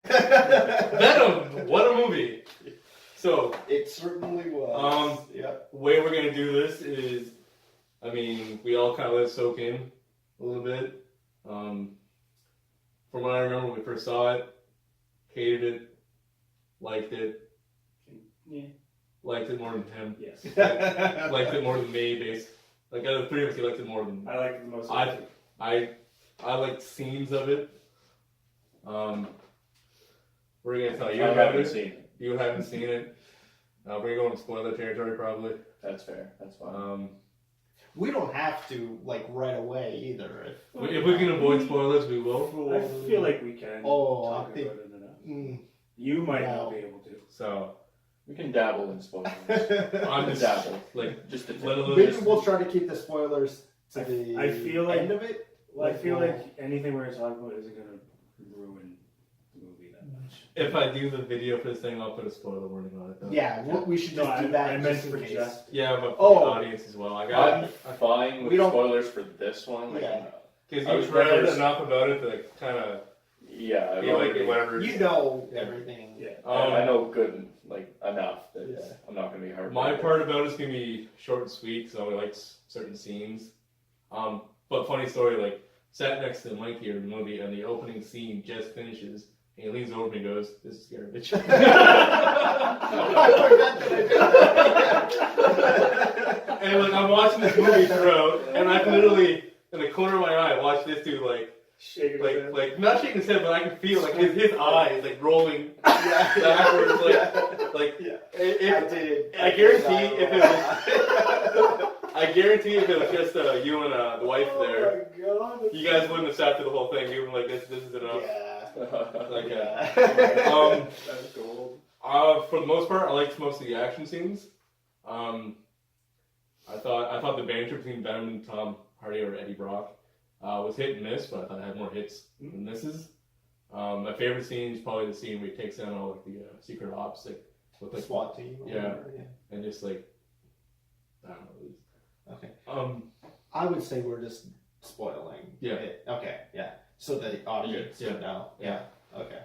Venom, what a movie! So it certainly was. Way we're gonna do this is, I mean, we all kind of let it soak in a little bit. From what I remember when we first saw it, hated it, liked it. Yeah. Liked it more than him. Yes. Liked it more than me, basically. Like out of the three of us, he liked it more than I liked it the most. I liked scenes of it. We're gonna tell you I haven't seen it. You haven't seen it. We're gonna go into spoiler territory probably. That's fair. That's fine. We don't have to right away either. If we can avoid spoilers, we will. I feel like we can talk I think, about it enough. You might not be able to. So we can dabble in spoilers. I'm just dabble, just maybe we'll try to keep the spoilers to the I feel like, end of it. Well, I feel like anything we're going to talk about isn't going to ruin the movie that much. If I do the video for this thing, I'll put a spoiler warning on it. Though. Yeah, we should just do that. I meant for just. Yeah, but for the audience as well. I'm fine with spoilers for this one. Because you've read enough about it to kind of. Yeah, whatever. You know everything. Yeah. I know good enough that I'm not going to be hard. My part about it is going to be short and sweet because I only like certain scenes. But funny story, sat next to Mike here in the movie, and the opening scene just finishes, and he leans over me and goes, "This is garbage." And I'm watching this movie throughout, and I can literally, in the corner of my eye, watch this dude shaking his head. not shaking his head, but I can feel his eyes rolling backwards, I guarantee if it was, if it was just you and the wife there, you guys wouldn't have sat through the whole thing. You would this is enough. That's gold. For the most part, I liked most of the action scenes. I thought the banter between Venom and Tom Hardy or Eddie Brock was hit and miss, but I thought it had more hits than misses. My favorite scene is probably the scene where he takes down all the secret ops, with the SWAT team. And just I don't know. Okay. I would say we're just spoiling. Yeah. It. Okay. Yeah. So the audience would know. Yeah. Okay.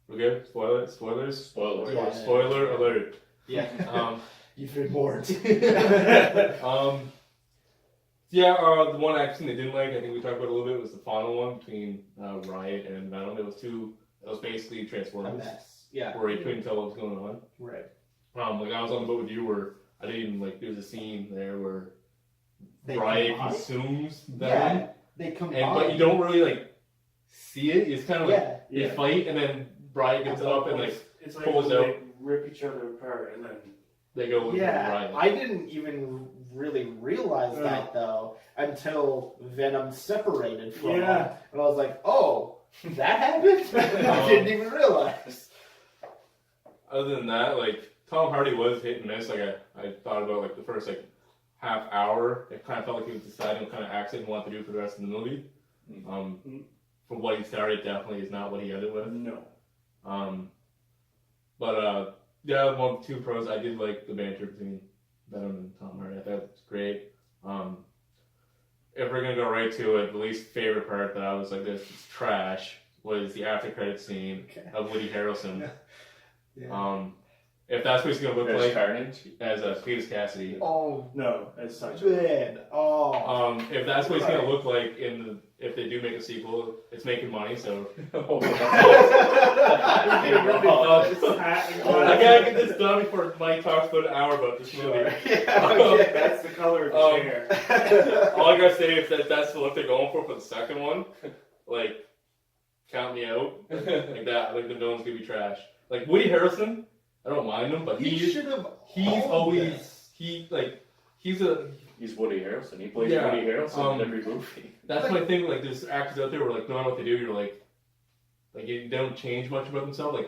We're good. Spoilers. Yeah. Spoiler alert. Yeah. You've been warned. The one action they didn't like, I think we talked about it a little bit, was the final one between Riot and Venom. It was basically Transformers. A mess. Yeah. Where you couldn't tell what was going on. Right. I was on the boat with you where I didn't even there's a scene there where Riot consumes Venom. Yeah. They combine. But you don't really see it. It's kind of they fight, and then Riot gets up and it's pulls when out. they rip each other apart, and then they go with Riot. I didn't even really realize that though until Venom separated from him, and I was like, "Oh, that happened." I didn't even realize. Other than that, Tom Hardy was hit and miss. I thought about the first half hour. It kind of felt like he was deciding what kind of accent he wanted to do for the rest of the movie. From what he started, definitely is not what he ended with. No. But 2 pros. I did like the banter between Venom and Tom Hardy. I thought it was great. If we're gonna go right to it, the least favorite part that I was like, "This is trash," was the after credit scene of Woody Harrelson. If that's what he's gonna look like Carnage as Cletus Cassidy. Oh no, as such. Man. Oh. If that's what he's gonna look like if they do make a sequel, it's making money. So I gotta get this done before Mike talks about an hour about this movie. That's the color of his hair. All I gotta say is that's the look they're going for the second one. Count me out. That. The villain's gonna be trash. Woody Harrelson, I don't mind him, but he's Woody Harrelson. He plays Woody Harrelson in every movie. That's my thing. There's actors out there where no matter what they do, you're they don't change much about themselves.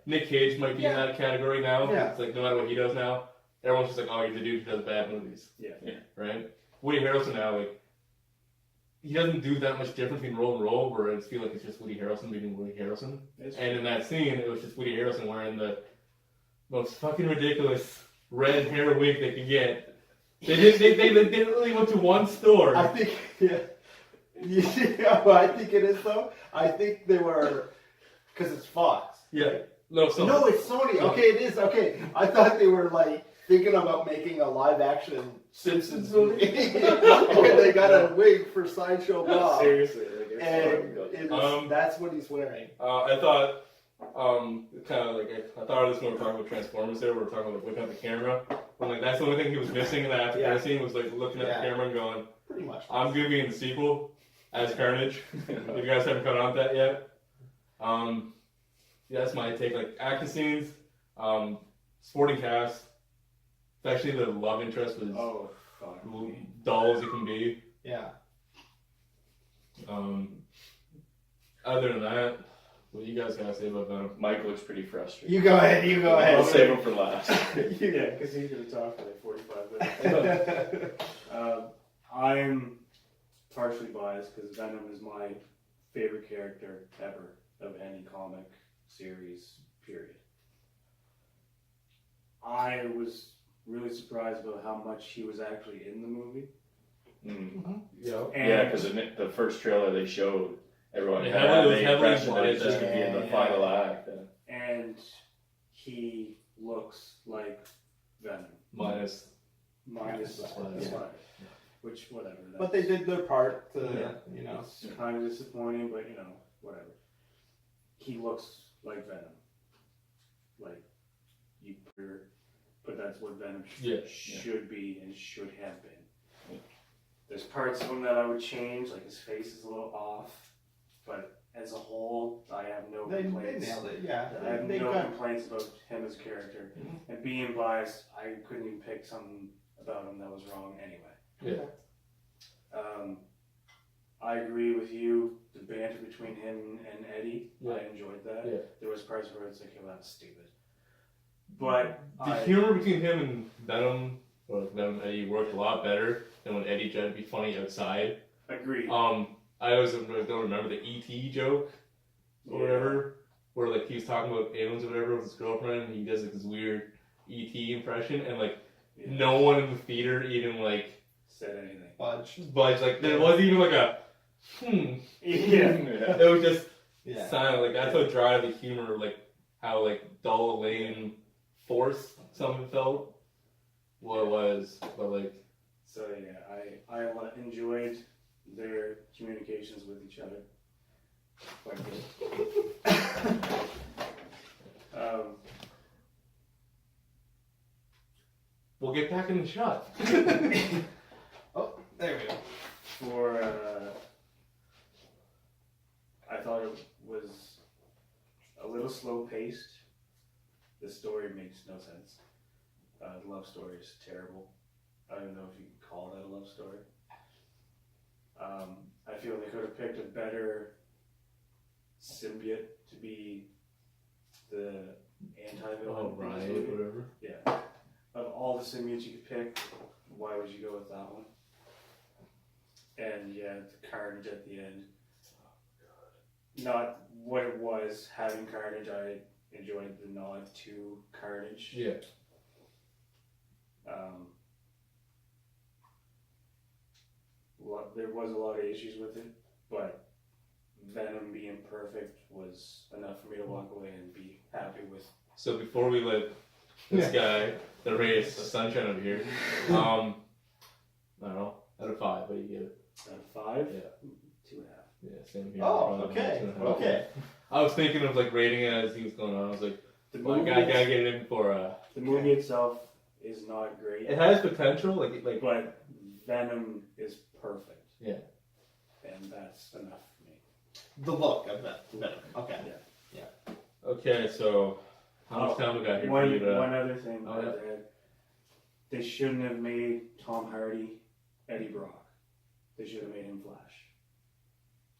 Nick Cage might be in that category now. Yeah. It's no matter what he does now, everyone's just oh, he's a dude who does bad movies. Yeah. Right. Woody Harrelson now, he doesn't do that much difference between role and role, where I feel like it's just Woody Harrelson being Woody Harrelson. And in that scene, it was just Woody Harrelson wearing the most fucking ridiculous red hair wig they could get. They literally went to one store. I think, I think it is though. I think they were Because it's Fox. Yeah. No, Sony. No, it's Sony. Okay, it is. Okay. I thought they were like thinking about making a live action Simpsons movie. And they got a wig for Sideshow Bob. Seriously, And that's what he's wearing. I thought, kind of like, I thought this when we were talking about Transformers there, we were talking about whipping out the camera. But like, that's the only thing he was missing in that after credit scene was like looking at the camera and going, Pretty much. I'm going to be in the sequel as Carnage. If you guys haven't caught on to that yet. Yeah, that's my take. Like, action scenes, sporting cast, especially the love interest was dull as it can be. Yeah. Other than that, what do you guys gotta say about Venom? Mike looks pretty frustrated. You go ahead. I'll save him for last. Yeah, because he's going to talk for like 45 minutes. I'm partially biased because Venom is my favorite character ever of any comic series, period. I was really surprised about how much he was actually in the movie. Yeah, because the first trailer they showed, everyone It had heavily- the heavily impression that biased, this could be in the final act. And he looks like Venom. minus. Minus the Yeah. smile. Which, whatever. But they did their part to, It's kind of disappointing, but whatever. He looks like Venom. Like, but that's what Venom should be and should have been. Yeah. There's parts of him that I would change, like his face is a little off, but as a whole, I have no They complaints. nailed it, yeah. I have They no got- complaints about him as a character. And being biased, I couldn't even pick something about him that was wrong anyway. Yeah. I agree with you. The banter between him and Eddie, Yeah. I enjoyed that. Yeah. There was parts where it's like, oh, that's stupid. But The humor between him and Venom, or Venom and Eddie, worked a lot better than when Eddie tried to be funny outside. agreed. I always don't remember the E.T. joke or whatever, where like he was talking about aliens or whatever with his girlfriend, and he does like this weird E.T. impression, and like no one in the theater even like said anything. Budge. Like there wasn't even like a Yeah. It was just Yeah. silent. Like that's how dry the humor, like how like dull, lame, forced some of it felt. What it was, but like. So yeah, I enjoyed their communications with each other quite good. We'll get back in the shot. Oh, there we go. For I thought it was a little slow paced. The story makes no sense. The love story is terrible. I don't know if you can call that a love story. I feel they could have picked a better symbiote to be the anti-villain. Oh, in this right, movie. whatever. Yeah. Of all the symbiotes you could pick, why would you go with that one? And yeah, the Carnage at the end. Not what it was, having Carnage, I enjoyed the nod to Carnage. Yeah. There was a lot of issues with it, but Venom being perfect was enough for me to walk away and be happy with. So before we let this guy, the ray of sunshine over here, I don't know, out of 5, what do you give it? Out of 5? Yeah. 2.5. Yeah, same here. Oh, Probably okay. 2.5. Okay. I was thinking of like rating it as he was going on. I was like, The well, I movie, gotta get it in for the movie itself is not great, It has potential, like but Venom is perfect. Yeah. And that's enough for me. The look of that. Venom. Okay. Okay, so how much time we got here? for you to- One other thing. Oh, yeah. They shouldn't have made Tom Hardy Eddie Brock. They should have made him Flash.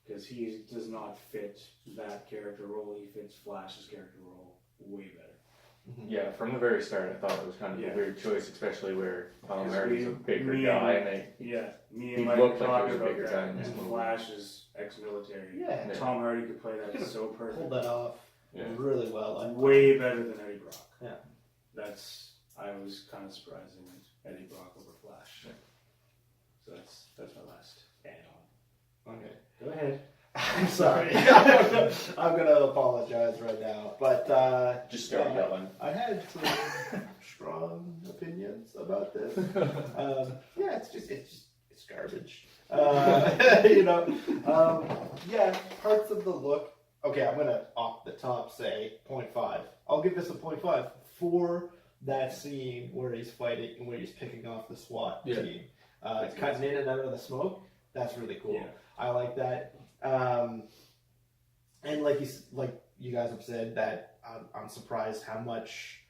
Because he does not fit that character role. He fits Flash's character role way better. Yeah, from the very start, I thought it was kind of Yeah. a weird choice, especially where Tom Because Hardy's a bigger me guy, and- and Yeah, me He and Mike looked were like he talking was a about bigger that. guy in this And movie. Flash is ex-military. Yeah. Tom Hardy could play that Could've so perfect. Pulled that off really well. Way better than Eddie Brock. Yeah. I was kind of surprised they went Eddie Brock over Flash. Yeah. So that's my last add on. Okay. Go ahead. I'm sorry. I'm gonna apologize right now, but Just start that one. I had some strong opinions about this. Yeah, it's garbage. Yeah, parts of the look. Okay, I'm gonna off the top say 0.5. I'll give this a 0.5 for that scene where he's fighting, where he's picking off the SWAT team, cutting in and out of the smoke. That's really cool. Yeah. I like that. And like you guys have said, that I'm surprised how much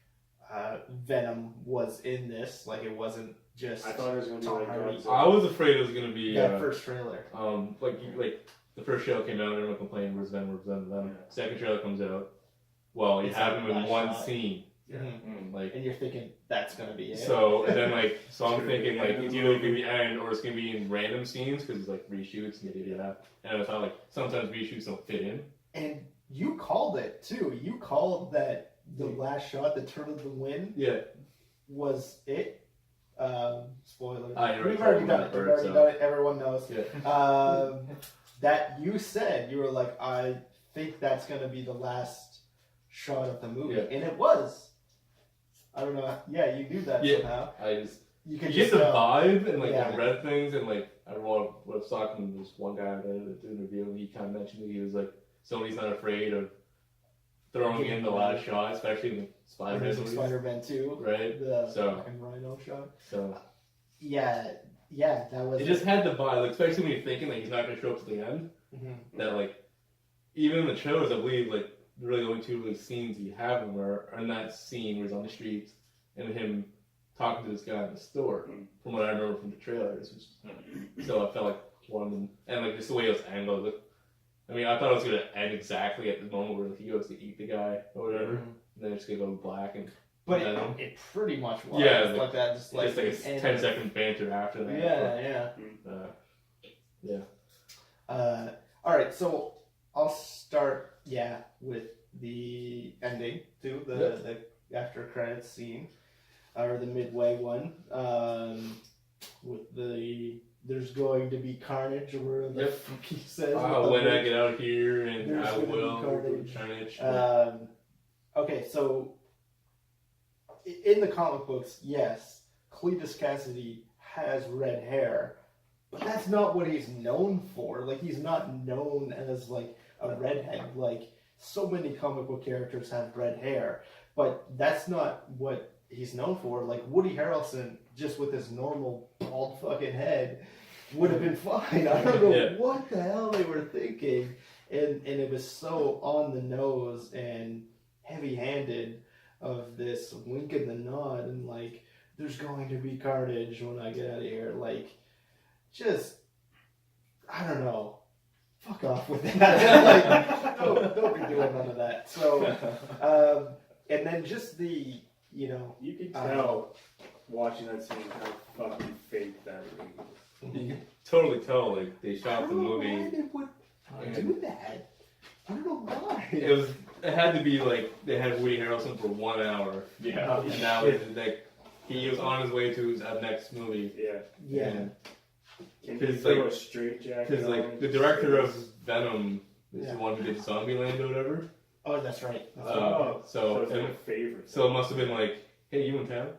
Venom was in this. Like, it wasn't just. I thought it was going to be Tom like Hardy. Godzilla. I was afraid it was gonna be that first trailer. like the first trailer came out, everyone complained, "Where's Venom? Where's Venom?" Yeah. Second trailer comes out. Well, you It's have like him in last one shot. scene, Mhm. like. And you're thinking that's gonna be it. So and then so I'm It's thinking gonna be it's either gonna be end or it's gonna be in random scenes because it's like reshoots and and I thought like sometimes reshoots don't fit in. And you called it too. You called that the last shot, the turn of the wind, Yeah, was it. Spoiler. Ah, you're right. We've already done it. Bird, We've already so- done it. Everyone knows. yeah. That you said, you were like, I think that's gonna be the last shot of the movie, Yeah. and it was. I don't know. Yeah, you knew that Yeah. somehow. I just You could you get just the tell. vibe and like Yeah. I read things and like I was talking to this one guy that did the interview and he kind of mentioned that he was like Sony's not afraid of throwing in the last shot, especially in the Spider-Man Amazing movies, Spider-Man 2, right? the So- fucking Rhino shot. So Yeah, that was. it just had the vibe, like, especially when you're thinking that he's not gonna show up to the end. Mhm. That like even in the trailers, I believe like really the only two really scenes you have him are in that scene where he's on the streets and him talking to this guy in the store. From what I remember from the trailers, so I felt like one of them, and like just the way it was angled. Like, I mean, I thought it was gonna end exactly at the moment where like, he goes to eat the guy or whatever, and then it's gonna go black and But Venom. it pretty much was. Yeah, like that. Just like just like a the end 10-second banter after that. Yeah. Uh, All right, so I'll start. Yeah, with the ending too, the after credits scene, or the midway one. With there's going to be carnage, or whatever the fuck he says. when I get out of here, and There's I gonna be will carnage. carnage. Okay, so in the comic books, yes, Cletus Cassidy has red hair, but that's not what he's known for. Like, he's not known as like a redhead. Like, so many comic book characters have red hair, but that's not what he's known for. Like, Woody Harrelson, just with his normal bald fucking head, would have been fine. I don't know what the hell they were thinking, and it was so on the nose and heavy-handed of this wink and the nod, and like, there's going to be carnage when I get out of here. Like, just, I don't know. Fuck off with that. Like, don't be doing none of that. So, and then just the, You can tell watching that scene how fucking fake that really is. You can totally tell, like, they shot the movie. Why they would do that? I don't know why. It had to be like they had Woody Harrelson for 1 hour. Yeah. And now it's like he was on his way to his next movie. Yeah. Yeah. And Can you Because, throw like- a straight jacket because on like and the just director say of Venom is Yeah. the one who did Zombieland or whatever. Oh, that's right. Oh, so it's and- like a favorite. so it must have been like, hey, you in town?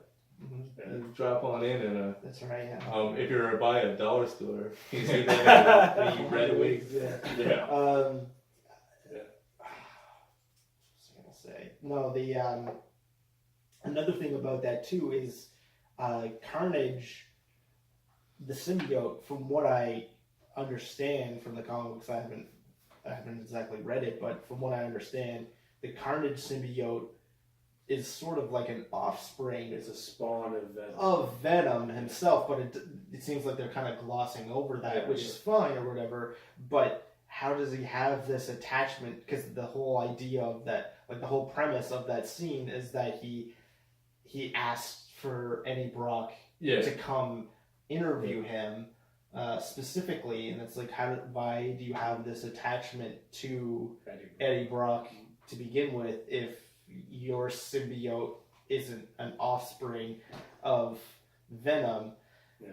Mhm. Yeah. Drop on in and That's right. Yeah. if you're by a dollar store, you see that any red wigs. Yeah. Yeah. What was I gonna say? No, the another thing about that too is Carnage, the symbiote. From what I understand from the comic books, I haven't exactly read it, but from what I understand, the Carnage symbiote is sort of like an offspring It's a spawn of Venom. of Venom himself, but it seems like they're kind of glossing over that, Yeah, which yeah. is fine or whatever. But how does he have this attachment? Because the whole idea of that, like the whole premise of that scene, is that he asked for Eddie Brock Yeah. to come interview him specifically, and it's like, why do you have this attachment to Eddie Brock to begin with if your symbiote isn't an offspring of Venom? Yeah.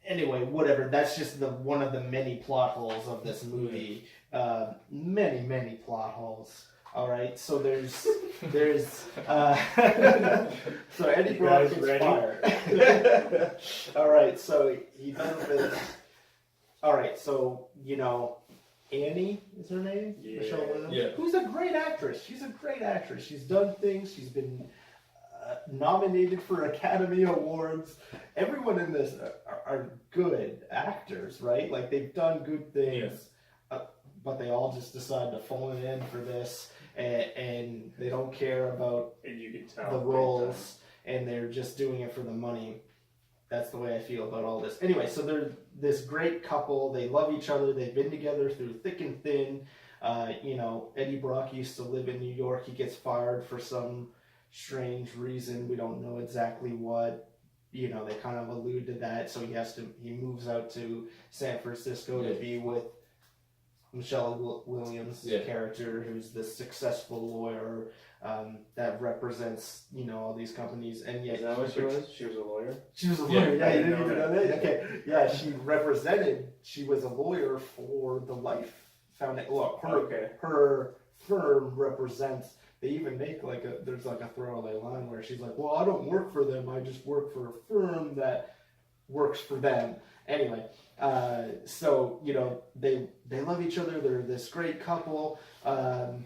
Anyway, whatever. That's just one of the many plot holes of this movie. many plot holes. All right, so there's so Eddie You Brock guys gets ready? fired. All right, so he does this. All right, so Annie is her name. Yeah. Michelle Williams. Yeah. Who's a great actress. She's a great actress. She's done things. She's been nominated for Academy Awards. Everyone in this are good actors, right? Like they've done good things, but they all just decide to phone it in for this, and they don't care about And you can tell the big roles, and they're just doing it for the money. That's the way I feel about all this. Anyway, so they're this great couple. They love each other. They've been together through thick and thin. Eddie Brock used to live in New York. He gets fired for some strange reason. We don't know exactly what. They kind of allude to that. So he moves out to San Francisco to be with Michelle Williams' character, who's the successful lawyer that represents, all these companies. And yet, Is that what she was? She was a lawyer? She was a lawyer. Yeah, you I didn't didn't even know know that. Okay, yeah, she was a lawyer for the Life Foundation. Look, her firm represents. They even make there's a throwaway line where she's like, "Well, I don't work for them. I just work for a firm that works for them." Anyway, so they love each other. They're this great couple, and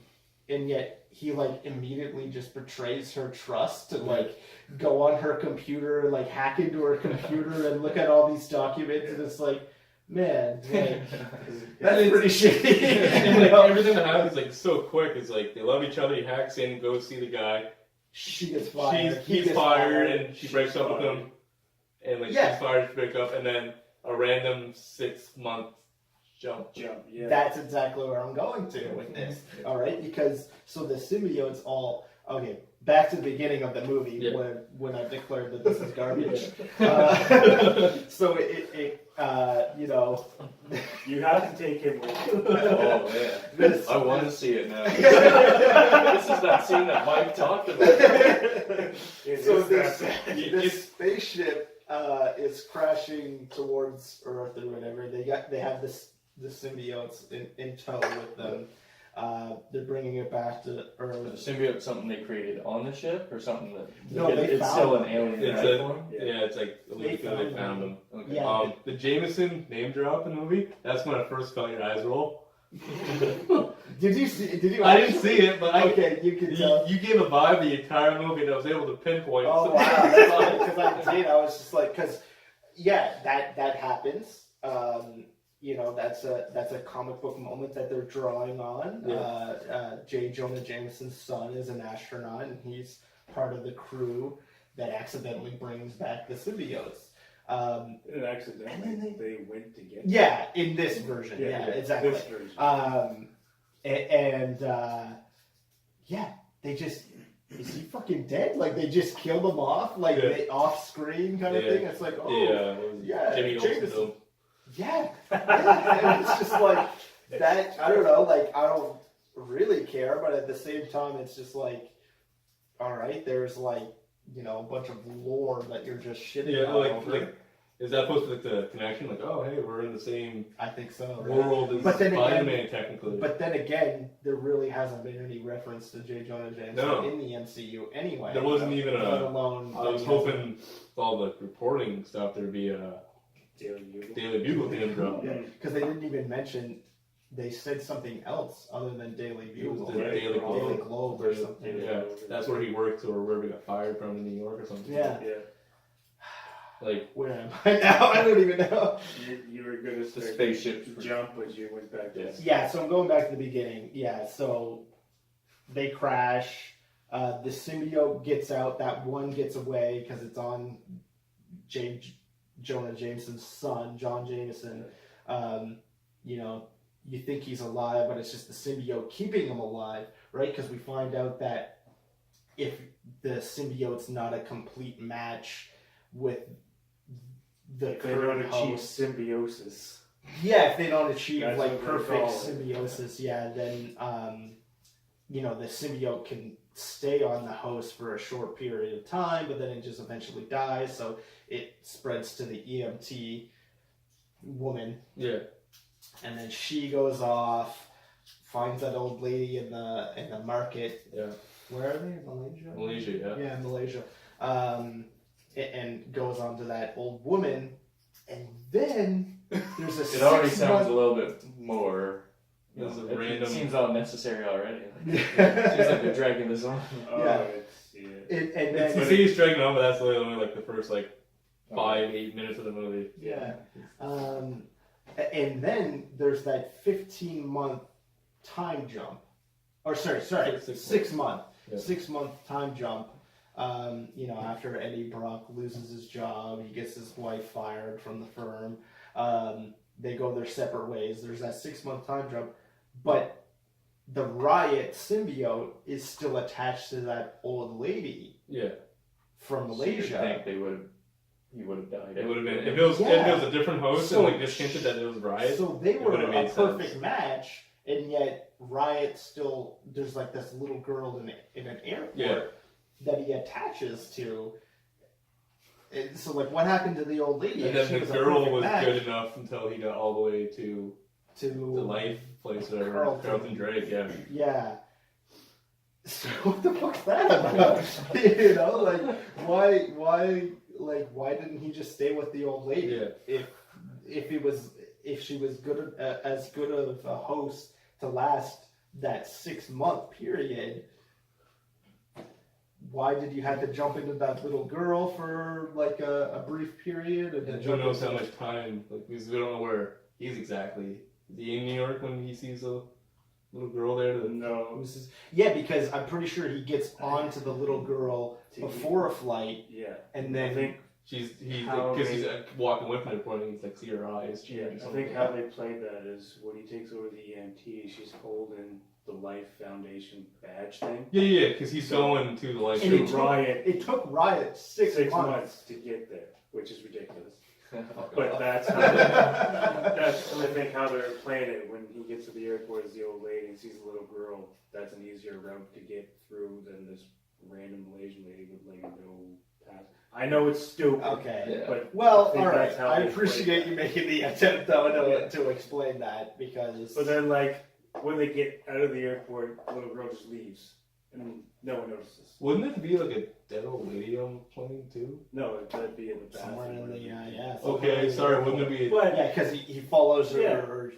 yet he immediately just betrays her trust to go on her computer, hack into her computer and look at all these documents, and it's man, that's pretty shitty. And everything that happens so quick is they love each other. He hacks in, goes see the guy. She gets fired. He's fired, and she breaks up with him. And she's fired, she breaks up, and then a random 6-month jump. Yeah. That's exactly where I'm going to with this. All right, because so the symbiotes all back to the beginning of the movie when I declared that this is garbage. So You have to take him with you. Oh man, I want to see it now. This is that scene that Mike talked about. So this spaceship is crashing towards Earth or whatever. They have the symbiotes in tow with them. They're bringing it back to Earth. The symbiote something they created on the ship, or something that they it's found still them. an alien It's life form? it's they found them. Okay. Yeah. The Jameson name drop in the movie. That's when I first felt your eyes roll. Did you see? Did you? I didn't see it, but you can tell. you gave a vibe the entire movie, and I was able to pinpoint. Oh wow! Because I did. I was just that happens. That's a comic book moment that they're drawing on. Yeah. J. Jonah Jameson's son is an astronaut, and he's part of the crew that accidentally brings back the symbiotes. And accidentally, they went to get In this version. Yeah, exactly. This version. They just. Is he fucking dead? They just killed him off? They off screen kind of thing? It's Jimmy Jameson. Yeah. And it's just that, I don't know, I don't really care, but at the same time, it's just alright, there's a bunch of lore that you're just shitting all over. Is that supposed to be the connection? Oh, hey, we're in the same I think so. world as Spider-Man, technically. But then again, there really hasn't been any reference to J. Jonah Jameson in the MCU anyway. There wasn't even let alone. I was hoping with all the reporting stuff there'd be a Daily Bugle name drop. Yeah, because they didn't even mention. They said something else other than Daily Bugle. The Daily Globe or something. Yeah, that's where he worked or where we got fired from in New York or something. Yeah. Where am I now? I don't even know. You were going to The spaceship jump, but you went back to Yeah, so I'm going back to the beginning. Yeah, so they crash. The symbiote gets out. That one gets away because it's on Jonah Jameson's son, John Jameson. You think he's alive, but it's just the symbiote keeping him alive, right? Because we find out that if the symbiote's not a complete match with the current host, symbiosis. Yeah, if they don't achieve That's perfect symbiosis, then the symbiote can stay on the host for a short period of time, but then it just eventually dies. So it spreads to the EMT woman. Yeah. And then she goes off. finds that old lady in the market. Yeah. Where are they? Malaysia? Malaysia, yeah. Yeah, Malaysia. And goes on to that old woman, and then there's a It already 6 sounds month... a little bit more. This is It random. seems unnecessary already. Seems Yeah. like they're dragging this on. Oh, Yeah. I see it. And You then... see he's dragging on, but that's literally only like the first like 5-8 minutes of the movie. Yeah. And then there's that 15-month time jump. Or sorry, 6 month. Yeah. 6 month time jump. After Eddie Brock loses his job, he gets his wife fired from the firm. They go their separate ways. There's that 6 month time jump. But the Riot symbiote is still attached to that old lady Yeah. from So Malaysia. you'd think he would have died. It would have been if it was a different host So- and like just hinted that it was Riot. So they it were would've a made perfect sense. match, and yet Riot still, there's like this little girl in an airport Yeah. that he attaches to. And so like, what happened to the old lady? And then She the was a girl perfect was match good enough until he got all the way to to the life place, whatever. Carlton. Carlton Drake, yeah. Yeah. So what the fuck's that about? Why didn't he just stay with the old lady? Yeah. If she was as good of a host to last that 6 month period, why did you have to jump into that little girl for like a brief period? And who knows how much time, like, because we don't know where he's exactly. Is he in New York when he sees the little girl there? No. Yeah, because I'm pretty sure he gets onto the little girl before a flight, Yeah. and I then think He's How because they- he's walking with her, pointing. He's like, see her eyes. Yeah, I think how they played that is when he takes over the EMT, she's holding the Life Foundation badge thing. Yeah, because he's going to the life. And To it took- Riot, it took Riot 6 6 months. months to get there, which is ridiculous. Fuck But off. that's how that's I think how they're playing it. When he gets to the airport as the old lady and sees the little girl, that's an easier route to get through than this random Malaysian lady with like no pass. I know it's stupid, Okay. Yeah. but Well, think all right. that's how I they appreciate played you that. making the attempt, though, to explain that because. But then, like, when they get out of the airport, the little girl just leaves, and no one notices. Wouldn't it be like a dead old lady on the plane too? No, that'd be in the bathroom. Somewhere in the yeah. Okay, sorry. Wouldn't it be? But Yeah, because he follows her. Yeah. Or,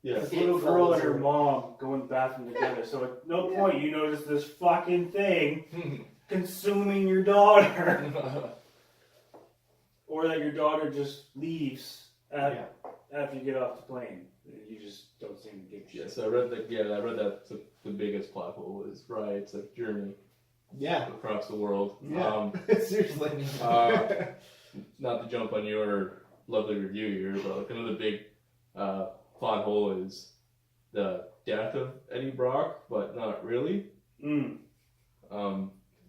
Yeah. this It little girl and her follows her. mom go in the bathroom together, so at no point you notice this fucking thing consuming your daughter. Or that your daughter just leaves after you get off the plane. You just don't seem to give a shit. Yeah, so I read that. Yeah, I read that the biggest plot hole was Riot's like journey yeah. across the world. Yeah. Seriously. Not to jump on your lovely review here, but like another big plot hole is the death of Eddie Brock, but not really. Mm.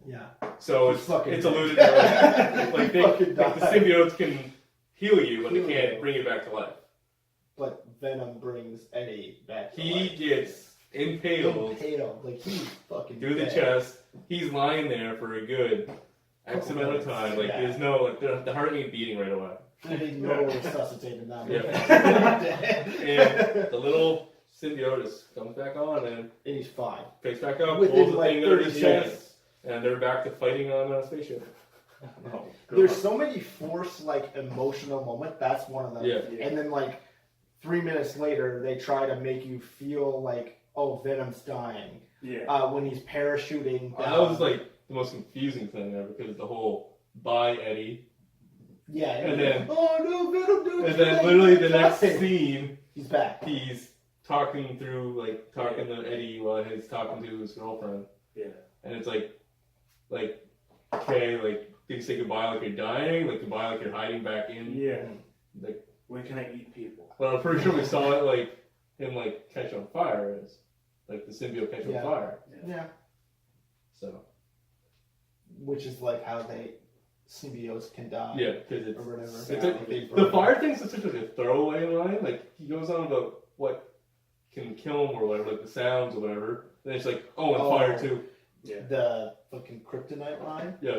Yeah. So He's fucking it's dead. alluded to like He fucking the died. symbiotes can heal you, but they Heal can't you. bring you back to life. But Venom brings Eddie back. to He life. gets impaled Impaled. Like he's fucking through the dead. chest. He's lying there for a good X Couple amount of minutes, time. Like yeah. there's no like the heart ain't beating right away. They didn't know resuscitated that. And the little symbiote comes back on and And he's fine. picks back up, Within, pulls the like, thing out of 30 his chest, seconds. and they're back to fighting on a spaceship. Oh, There's so many forced, like, emotional moments. That's one of them. Yeah. And then, like, 3 minutes later, they try to make you feel like, oh, Venom's dying. Yeah. When he's parachuting down. That was like the most confusing thing ever because the whole bye Eddie, Yeah. and then- oh no, Venom, dude. and then literally the next scene He's back. he's talking to Eddie while he's talking to his girlfriend. Yeah. And it's like, okay, like, do you say goodbye like you're dying? Like, goodbye like you're hiding back in? Yeah. Like, When can I eat people? but I'm pretty sure we saw it, like, him, like, catch on fire. As, like, the symbiote catch Yeah. on fire. Yeah. So, Which is like how symbiotes can die. yeah, because Or whatever. it's Yeah, like, like they the burn. fire thing's such like a throwaway line. Like, he goes on about what can kill him or whatever, like the sounds or whatever. Then it's like, oh, and fire too. Yeah. The fucking kryptonite line. Yeah.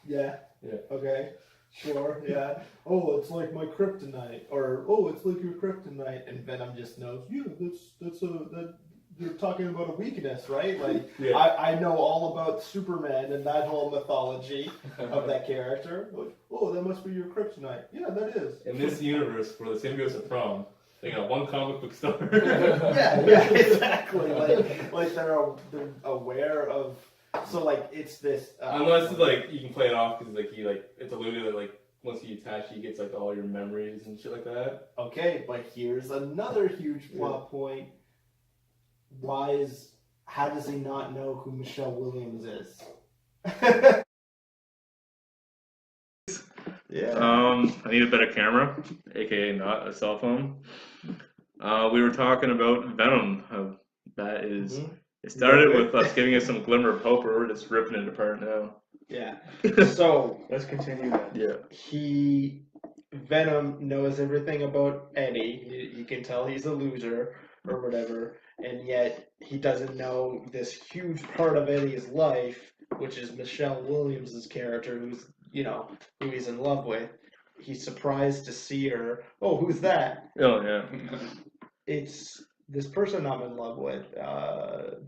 Yeah. Yeah. Okay. Sure, yeah. Oh, it's like my kryptonite, or oh, it's like your kryptonite, and Venom just knows. Yeah, that they're talking about a weakness, right? Like Yeah. I know all about Superman and that whole mythology of that character. Like, oh, that must be your kryptonite. Yeah, that is. In this universe, where the symbiotes are from, they got one comic book store. Yeah, exactly. Like they're aware of. So like it's this. Unless like you can play it off because like it's alluded that like once you attach, he gets like all your memories and shit like that. Okay, but here's another huge plot point. How does he not know who Michelle Williams is? Yeah. I need a better camera, aka not a cell phone. We were talking about Venom. That is. Mhm. It started with us giving us some glimmer of hope, or we're just ripping it apart now. Yeah. So Let's continue that. Yeah. Venom knows everything about Eddie. You can tell he's a loser or whatever, and yet he doesn't know this huge part of Eddie's life, which is Michelle Williams' character, who he's in love with. He's surprised to see her. Oh, who's that? Oh yeah. It's this person I'm in love with.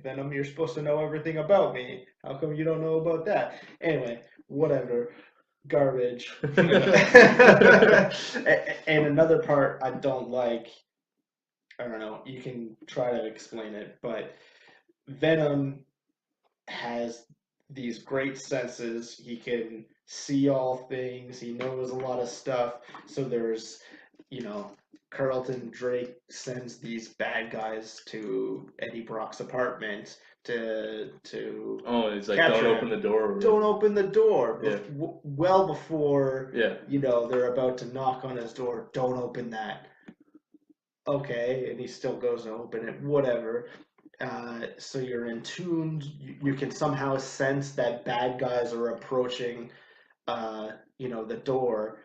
Venom, you're supposed to know everything about me. How come you don't know about that? Anyway, whatever. Garbage. And another part I don't like, I don't know, you can try to explain it, but Venom has these great senses. He can see all things, he knows a lot of stuff. So there's, Carlton Drake sends these bad guys to Eddie Brock's apartment to Oh, it's like capture don't him. open the door. Don't open the door. Yeah. Well before Yeah. they're about to knock on his door. Don't open that. Okay, and he still goes to open it. Whatever. So you're in tune. You can somehow sense that bad guys are approaching. The door.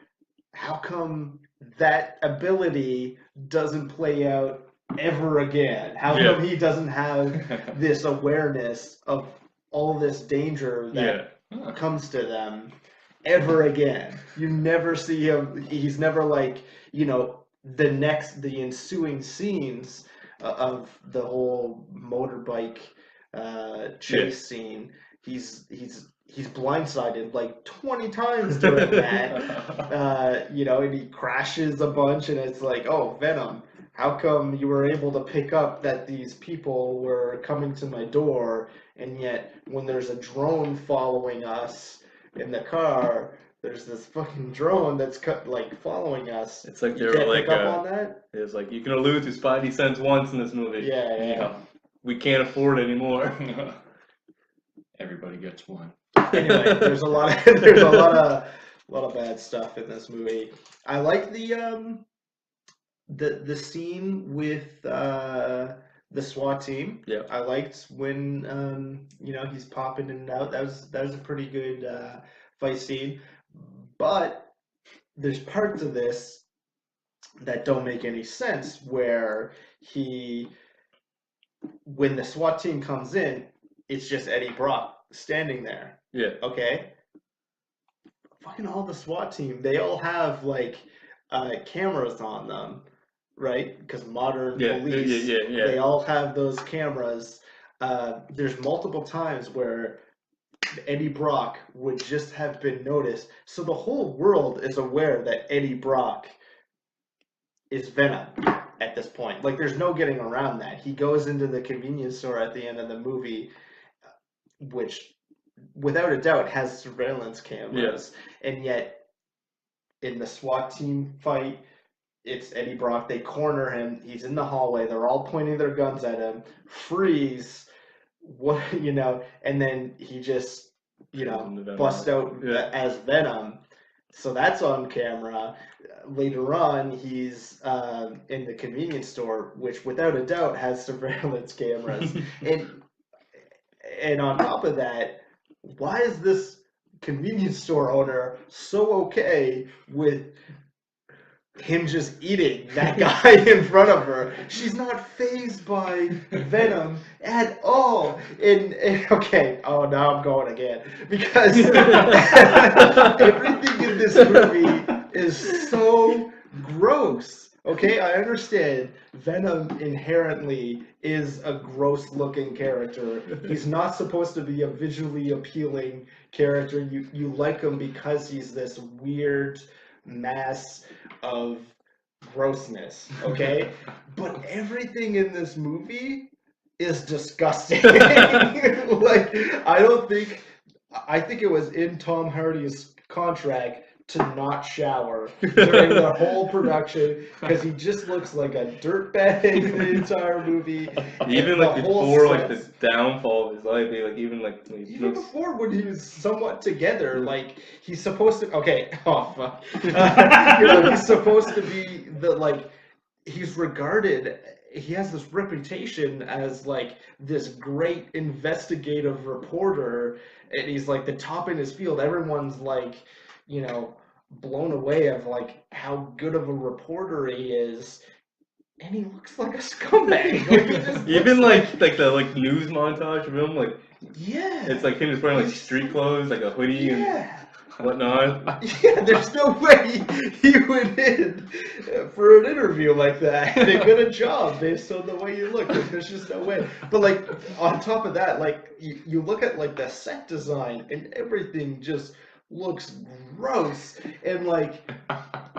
How come that ability doesn't play out ever again? How come he doesn't have this awareness of all this danger that comes to them ever again? You never see him. He's never like, the ensuing scenes of the whole motorbike chase scene. He's blindsided like 20 times during that, and he crashes a bunch, and it's like, oh, Venom, how come you were able to pick up that these people were coming to my door, and yet when there's a drone following us in the car, there's this fucking drone that's following us. It's like You they're can't like pick up on that? it's like you can allude to Spidey sense once in this movie. Yeah. We can't afford it anymore. Everybody gets one. Anyway, there's a lot of bad stuff in this movie. I like the scene with the SWAT team. Yeah. I liked when he's popping in and out. That was a pretty good fight scene. But there's parts of this that don't make any sense where when the SWAT team comes in, it's just Eddie Brock standing there. Yeah. Okay. Fucking all the SWAT team, they all have cameras on them, right? Because modern police, they all have those cameras. There's multiple times where Eddie Brock would just have been noticed. So the whole world is aware that Eddie Brock is Venom at this point. Like, there's no getting around that. He goes into the convenience store at the end of the movie, which without a doubt has surveillance cameras, and yet in the SWAT team fight, it's Eddie Brock. They corner him. He's in the hallway. They're all pointing their guns at him. Freeze. And then he just busts out as Venom. So that's on camera. Later on, he's in the convenience store, which without a doubt has surveillance cameras. And on top of that, why is this convenience store owner so okay with him just eating that guy in front of her. She's not fazed by Venom at all. And okay, oh, now I'm going again because everything in this movie is so gross. Okay, I understand Venom inherently is a gross-looking character. He's not supposed to be a visually appealing character. You like him because he's this weird mass of grossness, okay? But everything in this movie is disgusting. Like, I think it was in Tom Hardy's contract to not shower during the whole production because he just looks like a dirtbag the entire movie. Even like before like the downfall of his life, even like when he even looks... before when he was somewhat together, like he's supposed to. Okay, oh fuck. He's supposed to be he's regarded. He has this reputation as like this great investigative reporter, and he's like the top in his field. Everyone's like, blown away of like how good of a reporter he is, and he looks like a scumbag. Like, he just even like the news montage of him, like yeah, it's like him just wearing like street clothes, like a hoodie and whatnot. Yeah, there's no way he went in for an interview like that and get a job based on the way you look. Like, there's just no way. But like on top of that, like you look at like the set design and everything just looks gross. And like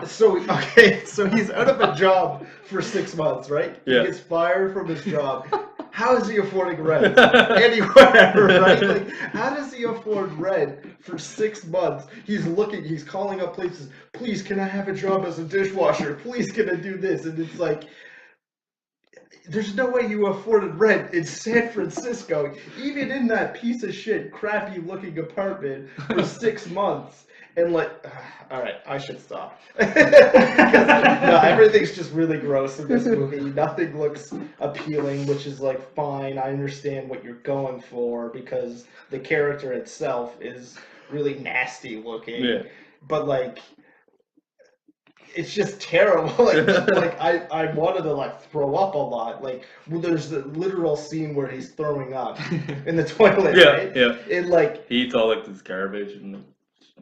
so he's out of a job for 6 months, right? Yeah. He gets fired from his job. How is he affording rent? Whatever, right? Like, how does he afford rent for 6 months? He's calling up places, please, can I have a job as a dishwasher? Please, can I do this? And it's like, there's no way you afforded rent in San Francisco, even in that piece of shit, crappy looking apartment for 6 months. And like, all right, I should stop. No, everything's just really gross in this movie. Nothing looks appealing, which is like fine. I understand what you're going for because the character itself is really nasty looking. Yeah. But like, it's just terrible. Like I wanted to like throw up a lot. Like there's the literal scene where he's throwing up in the toilet. Yeah, right? yeah. And like he eats all like this garbage and.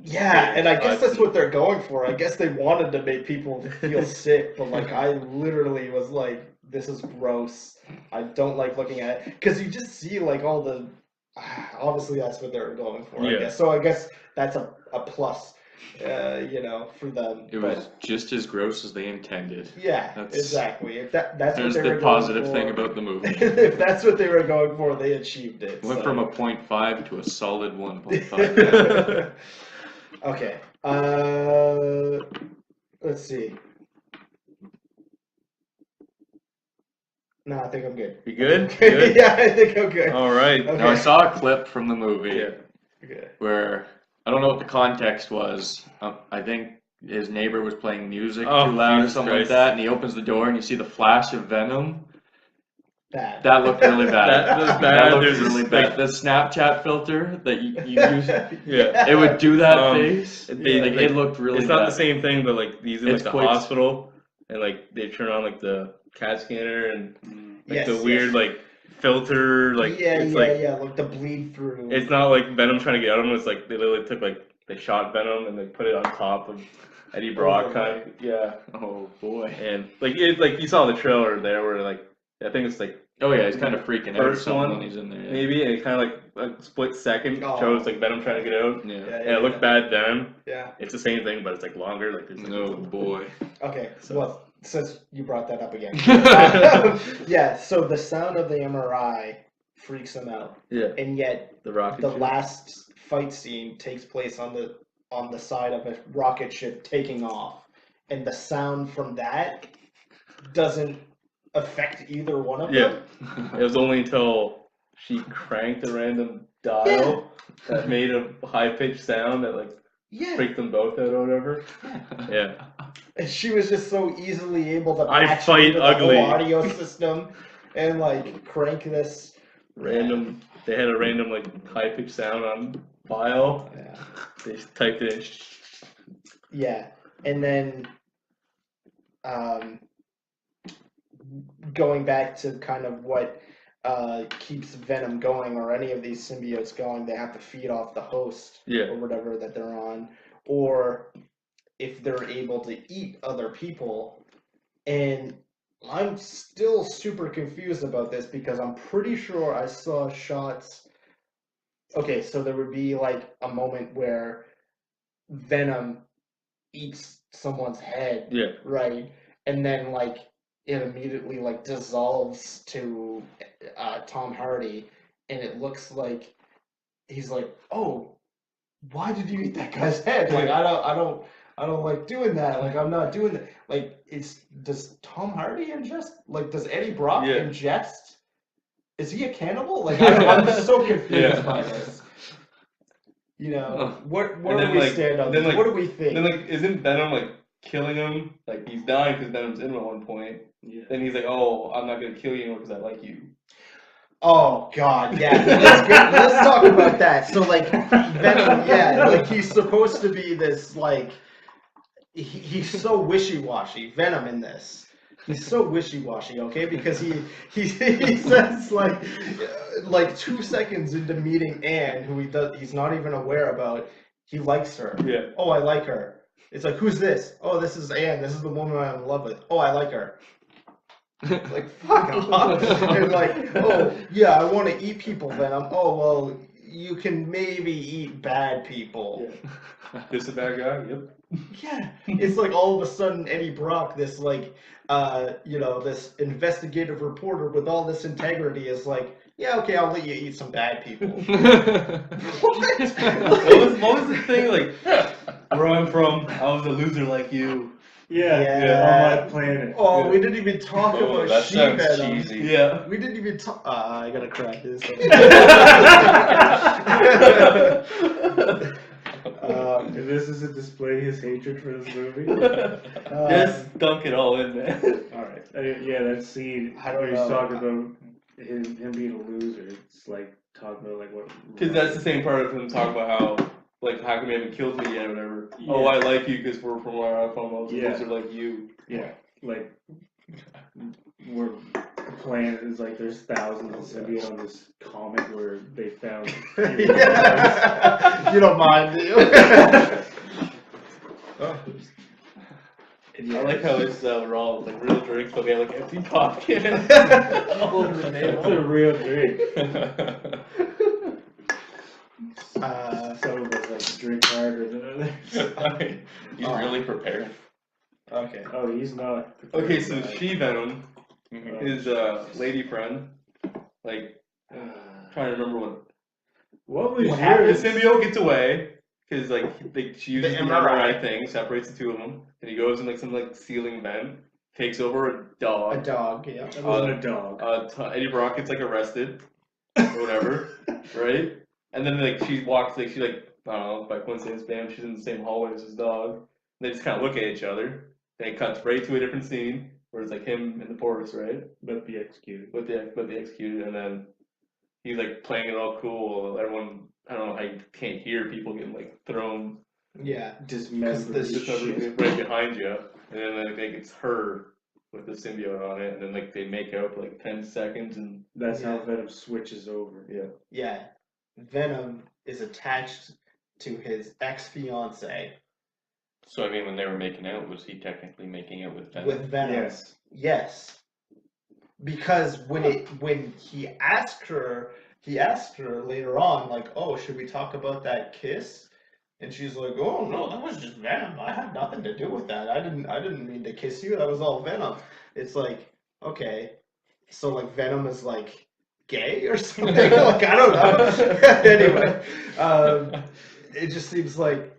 Yeah, and I guess that's what they're going for. I guess they wanted to make people feel sick, but like I literally was like, this is gross. I don't like looking at it because you just see like all the. Obviously, that's what they're going for. Yeah. I guess. So I guess that's a plus, for them. It was just as gross as they intended. Yeah, exactly. If that's what There's they were the positive going thing for, about the movie. if that's what they were going for, they achieved it. Went so. from a 0.5 to a solid 1.5. Okay. Let's see. No, I think I'm good. You good? Good? Yeah, I think I'm good. All right. Okay. Now I saw a clip from the movie Okay. where I don't know what the context was. I think his neighbor was playing music Oh, too loud or Jesus something Christ. like that, and he opens the door and you see the flash of Venom. Bad. That looked really bad. That was bad. That looked There's this, really like- bad. The Snapchat filter that you use, Yeah. it would do that Um, face. It looked really It's bad. not the same thing, but like these in like It's the quick. hospital, and like they turn on like the CAT scanner and like Yes, the yes. weird like filter, like it's like like the bleed through. it's not like Venom trying to get out of him. It's like they literally took like they shot Venom and they put it on top of Eddie Brock kind of, yeah. Oh boy. And like you saw the trailer there where like I think it's like Oh yeah, he's kind of freaking out or First something one, when he's in there. Yeah. maybe, and it kind of like a split second Oh. shows like Venom trying to get out. Yeah. Yeah, And it looked bad then. Yeah. It's the same thing, but it's like longer. Like there's like Oh boy. Okay. So- Well, since you brought that up again. Yeah. So the sound of the MRI freaks him out, yeah, and yet the rocket. the ship. last fight scene takes place on the side of a rocket ship taking off, and the sound from that doesn't affect either one of Yeah. them. It was only until she cranked a random dial that made a high pitched sound that like Yeah. freaked them both out or whatever. Yeah. And she was just so easily able to I patch fight into the ugly. whole audio system and like crank this. Random. They had a random like high pitched sound on file. Yeah. They just typed it in. Yeah. And then going back to kind of what keeps Venom going, or any of these symbiotes going, they have to feed off the host or whatever that they're on, or if they're able to eat other people. And I'm still super confused about this because I'm pretty sure I saw shots. Okay, so there would be like a moment where Venom eats someone's head, right? And then like it immediately like dissolves to Tom Hardy, and it looks like he's like, "Oh, why did you eat that guy's head? Like I don't like doing that. Like I'm not doing that. Like does Tom Hardy ingest? Like does Eddie Brock ingest? Is he a cannibal? Like I'm so confused by this. You know, where do we stand on this? What do we think? Then like isn't Venom like killing him? Like he's dying because Venom's in him at one point. Yeah. Then he's like, "Oh, I'm not gonna kill you anymore because I like you." Oh God, yeah. Let's talk about that. So like Venom, like he's supposed to be this like he's so wishy-washy. Venom in this, he's so wishy-washy. Okay, because he says like 2 seconds into meeting Anne, who he's not even aware about, he likes her. Yeah. Oh, I like her. It's like, who's this? Oh, this is Anne. This is the woman I'm in love with. Oh, I like her. Like, fuck off. And like, oh, yeah, I want to eat people, Venom. Oh, well, you can maybe eat bad people. Yeah. This a bad guy? Yep. Yeah. It's like all of a sudden Eddie Brock, this like, this investigative reporter with all this integrity is like, yeah, okay, I'll let you eat some bad people. What? What was the thing? Like, where I'm from, I was a loser like you. Yeah, on my planet. Oh, we didn't even talk about that sounds She-Venom. cheesy. Yeah. We didn't even talk. I gotta crack this. If this is a display his hatred for this movie. Just dunk it all in, man. Alright. That scene where he's talking about him being a loser. It's like talking about like what. Because that's the same part of him talking about how. Like, how come you haven't killed me yet or whatever? Yeah. Oh, I like you because we're from where I'm from. I was a loser like you. Yeah. Like, we're playing, it's like there's thousands of symbiotes on this comet where they found. You don't mind, do you? I like how it's we're all like real drinks, but we have like empty pop cans all over the table. It's a real drink. Some of us like to drink harder than others. He's really prepared. Okay. Oh, he's not prepared. Okay, so She-Venom, his lady friend, like, trying to remember what was the symbiote gets away, because like she uses the MRI thing, separates the two of them, and he goes in like some like ceiling vent, takes over a dog. A dog, yeah. It wasn't a dog. Eddie Brock gets like arrested, or whatever, right? And then like she walks, like she like, I don't know, by coincidence, bam, she's in the same hallway as his dog. And they just kind of look at each other. Then it cuts right to a different scene where it's like him in the forest, right? But the executed. But the executed, and then he's like playing it all cool. Everyone, I don't know how you can't hear people getting like thrown. Yeah, dismembered right behind you, and then like it's her with the symbiote on it, and then like they make out for like 10 seconds, and that's how Venom switches over. Yeah, Venom is attached to his ex-fiance. So I mean, when they were making out, was he technically making out with Venom? With Venom, yes. Because when he asked her later on, like, oh, should we talk about that kiss? And she's like, oh no, that was just Venom. I had nothing to do with that. I didn't mean to kiss you. That was all Venom. It's like, okay, so like Venom is like gay or something. Like I don't know. Anyway, it just seems like,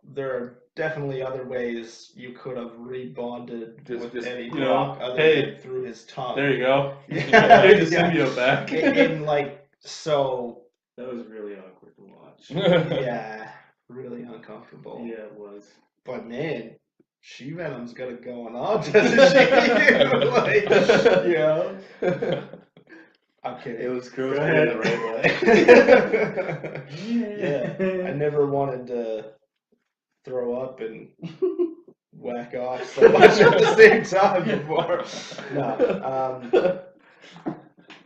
there are definitely other ways you could have rebonded with Eddie Brock other than through his tongue. There you go. There's the symbiote back. And like, so. That was really awkward to watch. Yeah, really uncomfortable. Yeah, it was. But man, She-Venom's got it going on, doesn't she? Like, I'm kidding. It was gross in the right way. Yeah, I never wanted to throw up and whack off so much at the same time before. No,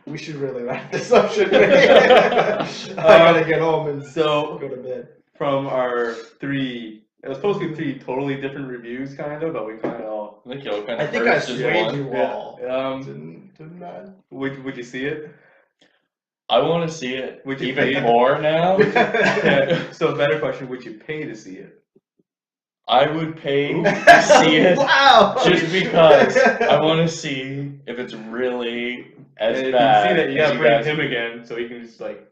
we should really wrap this up, shouldn't we? I gotta get home and So go to bed. from our three, it was supposed to be three totally different reviews, kind of, but we kind of all. I think you all kind I of think I merged as swayed one. you all. Didn't I? Would you see it? I want to see it Would you even pay? more now. Yeah. So a better question: would you pay to see it? I would pay to see it Wow! just because I want to see if it's really as And if bad. you see that, you as gotta bring guys- him again, so he can just like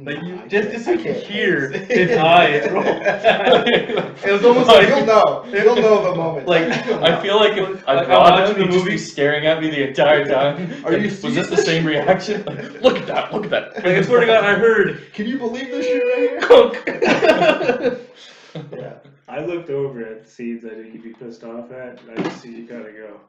I just can't- so you I can can't hear pay. his eyes roll. It was almost Like, like you'll know. You'll know the moment. Like, You'll I know. feel like if I Like, brought I'm him, watching he'd the just movie- be staring at me the entire time. Are you was this the same reaction? Like, look at that! Look at that! Like, I swear to God, I heard. Can you believe this shit right here? Yeah. I looked over at the scenes I think you'd be pissed off at, and I just see you gotta go.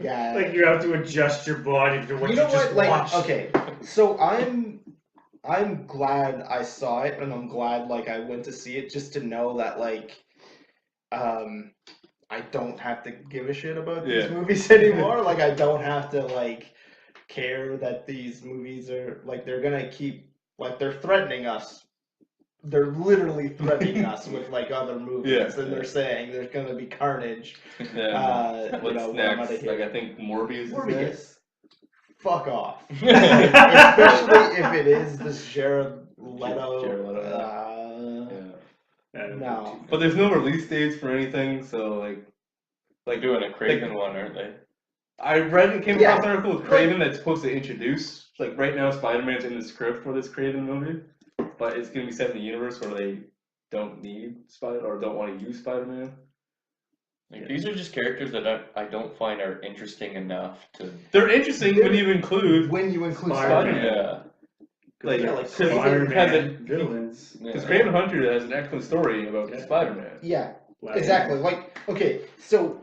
Yeah. Like you have to adjust your body to what You you, know just what? Like, watched. okay, so I'm glad I saw it, and I'm glad like I went to see it just to know that like, I don't have to give a shit about these Yeah. movies anymore. Like, I don't have to like care that these movies are like they're gonna keep like they're threatening us. They're literally threatening us with like other movies, Yeah. and they're saying there's gonna be carnage. Yeah. You What's know, when I'm next? outta here. Like I think Morbius. Is Morbius. next. Fuck off. Especially if it is this Jared Leto. Jared Leto, Yeah. No. But there's no release dates for anything, so like They're doing a Craven one, aren't they? I read and came Yeah. across an article with Craven that's supposed to introduce like right now Spider-Man's in the script for this Craven movie, but it's gonna be set in the universe where they don't need Spider or don't want to use Spider-Man. Like, these are just characters that I don't find are interesting enough to. They're interesting when you include When you include Spider-Man. Spider-Man. Yeah. like Yeah, like because Craven has Spider-Man villains. because Yeah. Craven Hunter has an excellent story about Yeah. Spider-Man. Yeah, Like, exactly. Like, okay, so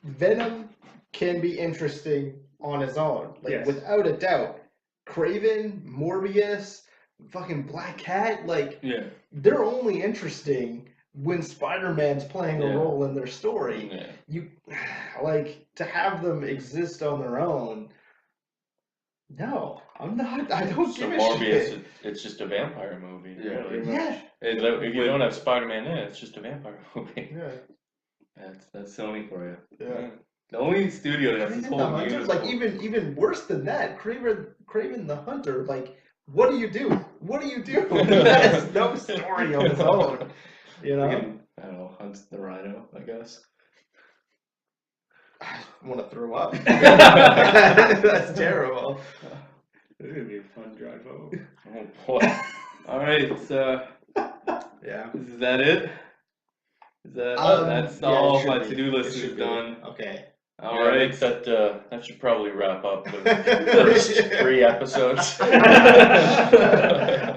Venom can be interesting on his own. Like, Yes. without a doubt. Craven, Morbius, fucking Black Cat, like, Yeah. they're only interesting when Spider-Man's playing a Yeah. role in their story. Yeah. You like to have them exist on their own. No, I'm not. I don't So give a Morbius, shit. it's just a vampire movie. Yeah, Really. Yeah, If you don't have Spider-Man in it, it's just a vampire movie. yeah, That's Sony for you. yeah. The only studio that's this Craven the whole Hunter, universe. like even worse than that. Craven the Hunter, like what do you do? What do you do? That has no story of its own. You know, Freaking, I don't know, hunts the rhino, I guess. I want to throw up. That's terrible. This is gonna be a fun drive home. Oh boy. Alright, so Yeah. is that it? Is that that's yeah, all it my should be. to-do list It is should be. done. Okay. Yeah, I Alright. think that should probably wrap up the first 3 episodes.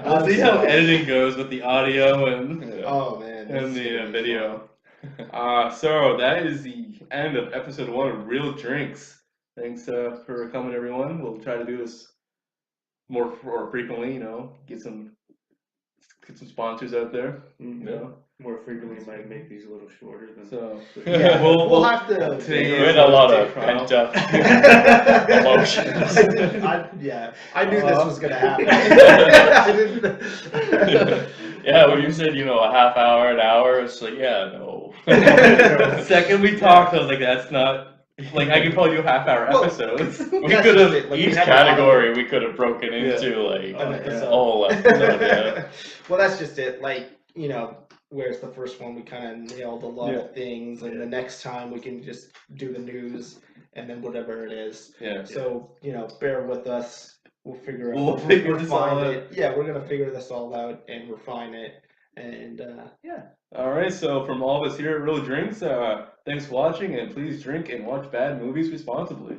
We'll see how editing goes with the audio and Oh man. this and is the gonna be video. So that is the end of episode 1 of Real Drinks. Thanks for coming, everyone. We'll try to do this more frequently. You know, get some sponsors out there. You know, More frequently might make these a little shorter than. so fun. Yeah, we'll have to. today With a lot of pent up emotions. I knew this was gonna happen. I didn't. Yeah, when you said, a half hour, an hour, it's like, yeah, no. the second we talked, I was like, that's not. Like I could probably do half-hour Well, episodes. We That's could have, it, like, we each have a lot of- category we could have broken Yeah. into, like, An yeah. episode. a whole episode, yeah. Well, that's just it. Like, whereas the first one we kind of nailed a lot Yeah. of things, and the next time we can just do the news and then whatever it is. Yeah. So, bear with us. We'll figure out. We'll figure this all refine out. it. Yeah, we're gonna figure this all out and refine it. And yeah. All right. So from all of us here at Real Drinks, thanks for watching, and please drink and watch bad movies responsibly.